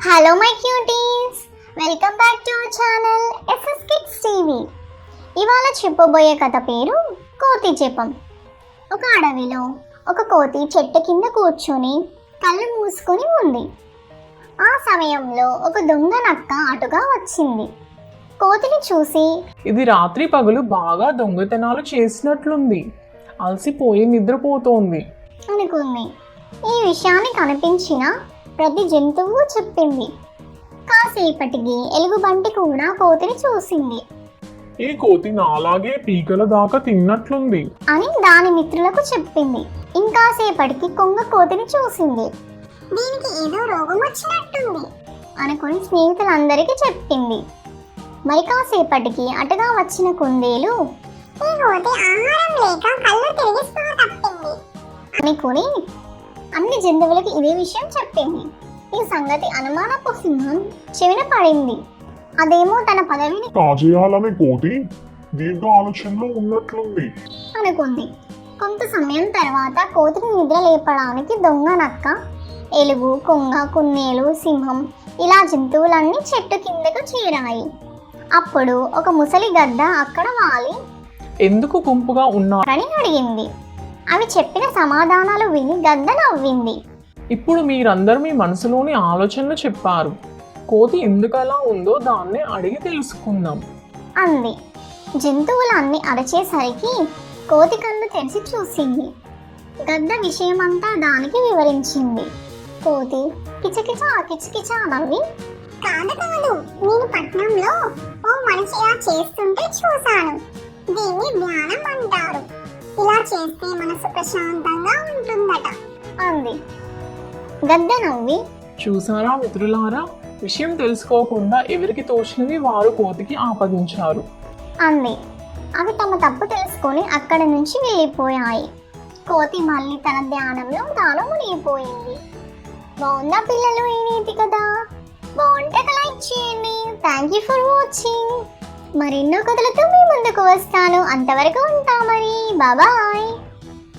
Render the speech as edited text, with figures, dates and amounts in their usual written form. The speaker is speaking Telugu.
Hello my cuties, welcome back to our channel SS kids TV. ఇవాళ చెప్పబోయే కథ పేరు కోతి జపం. ఒక అడవిలో ఒక కోతి చెట్టు కింద కూర్చొని కళ్ళు మూసుకొని ఉంది. ఆ సమయంలో ఒక దొంగ నక్క అటుగా వచ్చింది. కోతిని చూసి, ఇది రాత్రి పగలు బాగా దొంగతనాలు చేసినట్లుంది, అలసిపోయి నిద్రపోతోంది అనుకుంది. ఈ విషయాన్ని కనిపించిన ప్రతి జంతువు చెప్పింది. కాసేపటికి ఎలుగుబంటి కూడా కోతిని చూసింది. ఈ కోతి నాలాగే పీకల దాకా తిన్నట్లుంది అని దాని మిత్రులకు చెప్పింది. ఇంకాసేపటికి కొంగ కోతిని చూసింది. దీనికి ఏదో రోగం వచ్చినట్టుంది అనుకుని స్నేహితులందరికీ చెప్పింది. మరి కాసేపటికి అటుగా వచ్చిన కుందేలు, ఈ కోతి ఆహారం లేక కళ్ళు తిరిగి స్పృహ తప్పింది అనుకుని అన్ని జంతువులకి ఇదే విషయం చెప్పింది. ఈ సంగతి అనుమానపు సింహం చెవిన పడింది. అదేమో తన పదవిని కాజేయాలనే కోతి దీర్ఘ ఆలోచనలో ఉన్నట్లుంది అనుకుంది. కొంత సమయం తర్వాత కోతిని నిద్ర లేపడానికి దొంగ నక్క, ఎలుగు, కొంగ, కుందేలు, సింహం ఇలా జంతువులన్నీ చెట్టు కిందకు చేరాయి. అప్పుడు ఒక ముసలి గద్ద అక్కడ వాలి ఎందుకు గుంపుగా అని అడిగింది. అవి చెప్పిన సమాధానాలు విని గద్ద నవ్వింది. ఇప్పుడు మీరందరూ మీ మనసులోని ఆలోచనలు చెప్పారు, కోతి ఎందుకలా ఉందో దాన్ని అడిగి తెలుసుకుందాం అంది. జంతువులన్నీ అరచేసరికి కోతి కళ్ళు తెరిచి చూసింది. గద్ద విషయమంతా దానికి వివరించింది. కోతి కిచకిచా కిచకిచా నవ్వి, కాదు నేను పట్నంలో ఓ మనిషి ఇలా చేస్తుంటే చూశాను. దీన్ని ధ్యానం అంటారు. ఇలా చేస్తే మనసు ప్రశాంతంగా ఉంటుందట అంది. గద్ద నవ్వి, చూసారా మిత్రులారా, విషయం తెలుసుకోకుండా ఎవరికి తోచినవి వారు కోతికి ఆపదించారు అంది. అవి తమ తప్పు తెలుసుకొని అక్కడి నుంచి వెళ్ళిపోయాయి. కోతి మళ్ళీ తన ధ్యానంలో తాను మునిగిపోయింది. బాగుందా పిల్లలు ఈ నీతి కదా? బాగుంటే లైక్ చేయండి. Thank you for watching. మరెన్నో కథలతో మీ ముందుకు వస్తాను. అంతవరకు ఉంటా మరి. బాయ్.